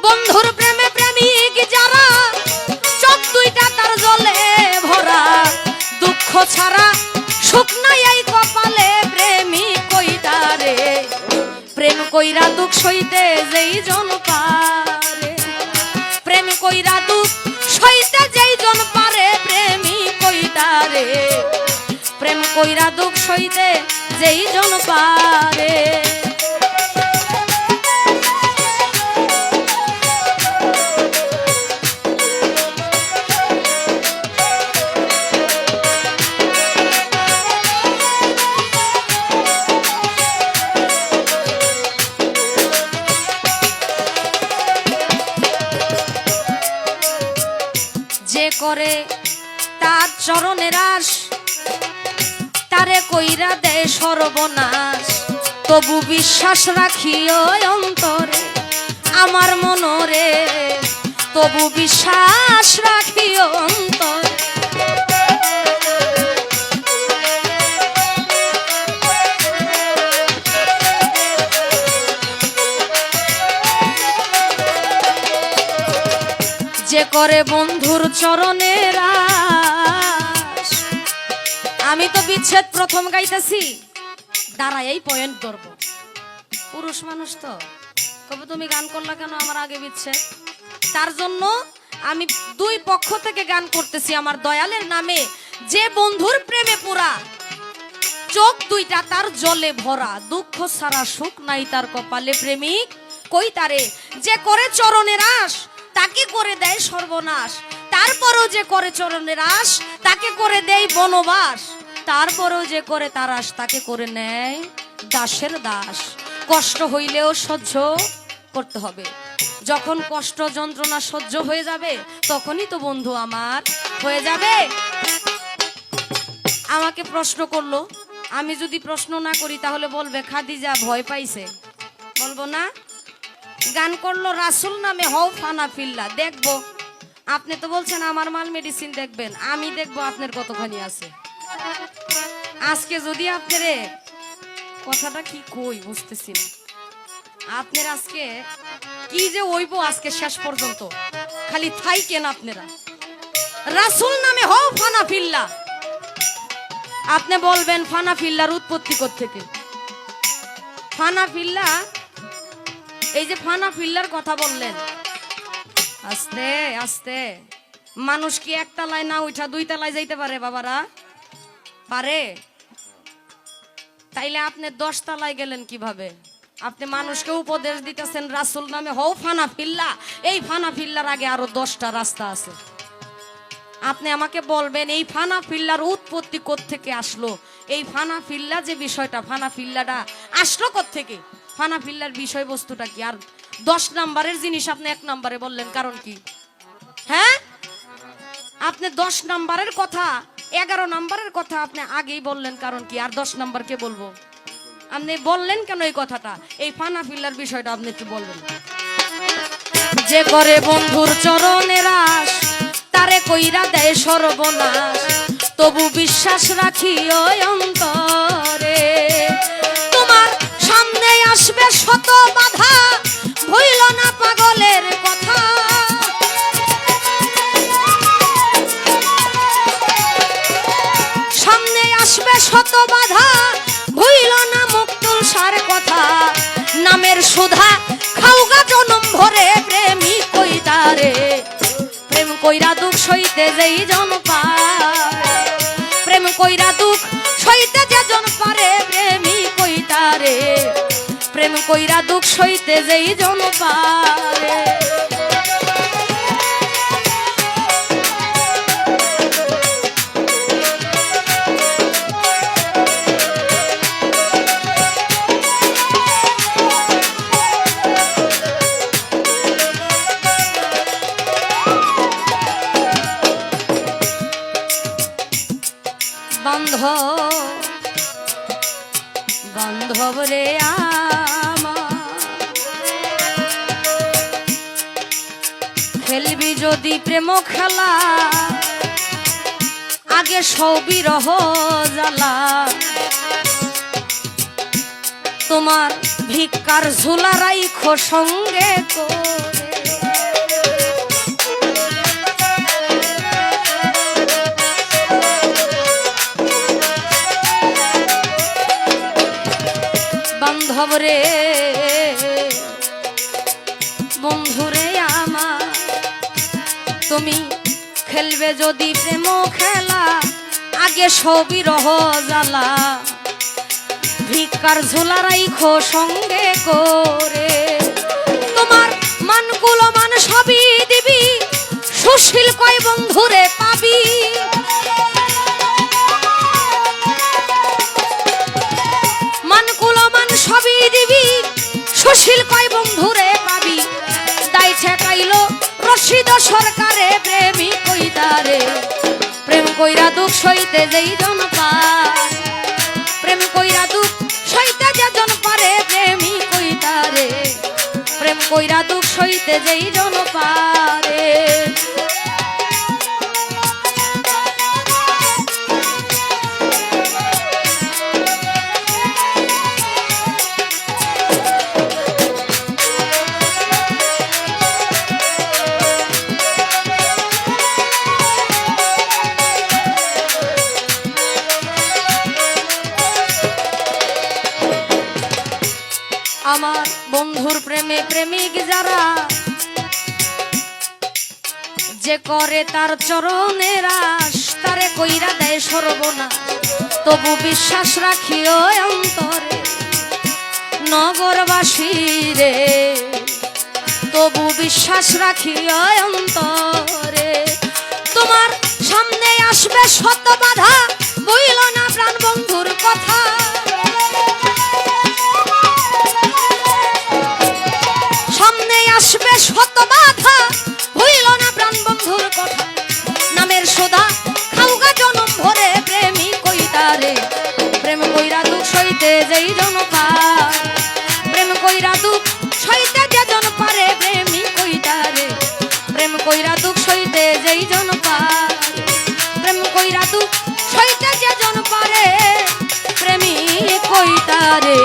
বন্ধুর প্রেমে প্রেমিক যারা চোখ দুইটা তার জলে ভরা দুঃখ ছাড়া সুখ নাই এই কপালে প্রেমিক কইরা রে প্রেম কইরা দুঃখ সইতে যেই জন পারে প্রেম কইরা দুঃখ সইতে যেই জন পারে প্রেমিক কইরা রে প্রেম কইরা দুঃখ সইতে যেই জন পারে যে করে তার চরণের আশ তারে কইরা দেয় সর্বনাশ তবু বিশ্বাস রাখিও অন্তরে আমার মনরে তবু বিশ্বাস রাখিও অন্তরে যে করে বন্ধুর চরণের আশ আমি তো বিচ্ছেদ প্রথম গাইতেছি দাঁড়াই পয়েন্ট ধরবো পুরুষ মানুষ তো কবে তুমি গান করলা কেন আমার আগে বিচ্ছেদ তার জন্য আমি দুই পক্ষ থেকে গান করতেছি আমার দয়ালের নামে যে বন্ধুর প্রেমে পুরা চোখ দুইটা তার জলে ভরা দুঃখ ছাড়া সুখ নাই তার কপালে প্রেমিক কই তারে যে করে চরণের আশ তাকে করে দেয় সর্বনাশ তারপরও যে করে চরণের আশ তাকে করে দেয় বনবাস তারপরও যে করে তার আশ তাকে করে নেয় দাসের দাস কষ্ট হইলেও সহ্য করতে হবে যখন কষ্ট যন্ত্রণা সহ্য হয়ে যাবে তখনই তো বন্ধু আমার হয়ে যাবে আমাকে প্রশ্ন করলো আমি যদি প্রশ্ন না করি তাহলে বলবে খাদিজা ভয় পাইছে বলবো না গান করলো রাসূল নামে হও ফানা ফিল্লা দেখবো আপনি তো বলছেন আমার মাল মেডিসিন দেখবেন আমি দেখবো আপনার কতখানি আছে আজকে যদি আপনারে কথাটা কি কই বুঝতেছি না আপনার আজকে কি যে হইবো আজকে শেষ পর্যন্ত খালি থাইকেন আপনারা রাসূল নামে হও ফানা ফিল্লা আপনি বলবেন ফানা ফিল্লার উৎপত্তি কোত্থেকে ফানা ফিল্লা এই যে ফানা ফিল্লার কথা বললেন আস্তে আস্তে মানুষ কি একটা লাই না উঠা দুই তলায় যাইতে পারে বাবারা পারে তাইলে আপনি 10 তলায় গেলেন কিভাবে আপনি মানুষকে উপদেশ দিতেছেন রাসূল নামে হও ফানা ফিল্লা এই ফানা ফিল্লার আগে আরো 10টা রাস্তা আছে আপনি আমাকে বলবেন এই ফানা ফিল্লার উৎপত্তি কোত্থেকে আসলো এই ফানা ফিল্লা যে বিষয়টা ফানা ফিল্লাটা আসলো কোত্থেকে ফানা ফিল্লার বিষয়বস্তুটা কি আর 10 নম্বরের জিনিস আপনি 1 নম্বরে বললেন কারণ কি হ্যাঁ আপনি 10 নম্বরের কথা 11 নম্বরের কথা আপনি আগেই বললেন কারণ কি আর 10 নম্বর কে বলবো আপনি বললেন কেন এই কথাটা এই ফানা ফিল্লার বিষয়টা আপনি একটু বলবেন যে করে বন্ধুর চরণের আশ তারে কইরা দেয় সর্বনাশ তবু বিশ্বাস রাখিও অন্তরে তোমার সামনে আসবে শত বাধা ভুইল না পাগলের কথা সামনে আসবে শত বাধা ভুইল না মুক্তুল সার কথা নামের সুধা খাওগা জনম ভরে প্রেমিক কইতারে প্রেম কইরা দুঃখ সইতে যেই জন পারে প্রেম কইরা দুঃখ সইতে যে জন পারে প্রেমিক কইতারে প্রেম কইরা দুঃখ সইতে যেই জন পারে বান্ধব রে খেলবি যদি প্রেম খেলা আগে সবই রহ জ্বালা তোমার ভিক্ষার ঝুলা রাইখো সঙ্গে করে রে বন্ধুরে আমার তুমি খেলবে যদি প্রেম খেলা আগে সবই রহ জ্বালা ভিক্ষার ঝোলা রাইখো সঙ্গে করে তোমার মানগুলো মান সবই দিবি সুশীল কয় বন্ধুরে পাবি মানগুলো মান সবই দিবি সুশীল কয় বন্ধুরে পাবি দাই ঠেকাইলো রশিদ সরকারে প্রেমিক কইতারে প্রেম কইরা দুঃখ সইতে যেই জন পায় প্রেম কইরা দুঃখ সইতে যেজন পারে প্রেমিক কইতারে প্রেম কইরা দুঃখ সইতে যেই জন পারে আমার বন্ধুর প্রেমে প্রেমিক যারা যে করে তার চরণের আশ তারে কইরা দেয় সর্বনাশ তবু বিশ্বাস রাখিও অন্তরে নগরবাসী রে তবু বিশ্বাস রাখিও অন্তরে তোমার সামনে আসবে শত বাধা বইল না প্রাণ বন্ধুর কথা আসবে শত বাধা হইল না প্রাণ বন্ধুর কথা নামের সোধা খাওগা জনম ভরে প্রেমিক কইতারে প্রেম কইরা দুঃখ সইতে যেই জন পায় প্রেম কইরা দুঃখ সইতে যেজন পারে প্রেমিক কইতারে প্রেম কইরা দুঃখ সইতে যেই জন পায় প্রেম কইরা দুঃখ সইতে যেজন পারে প্রেমিক কইতারে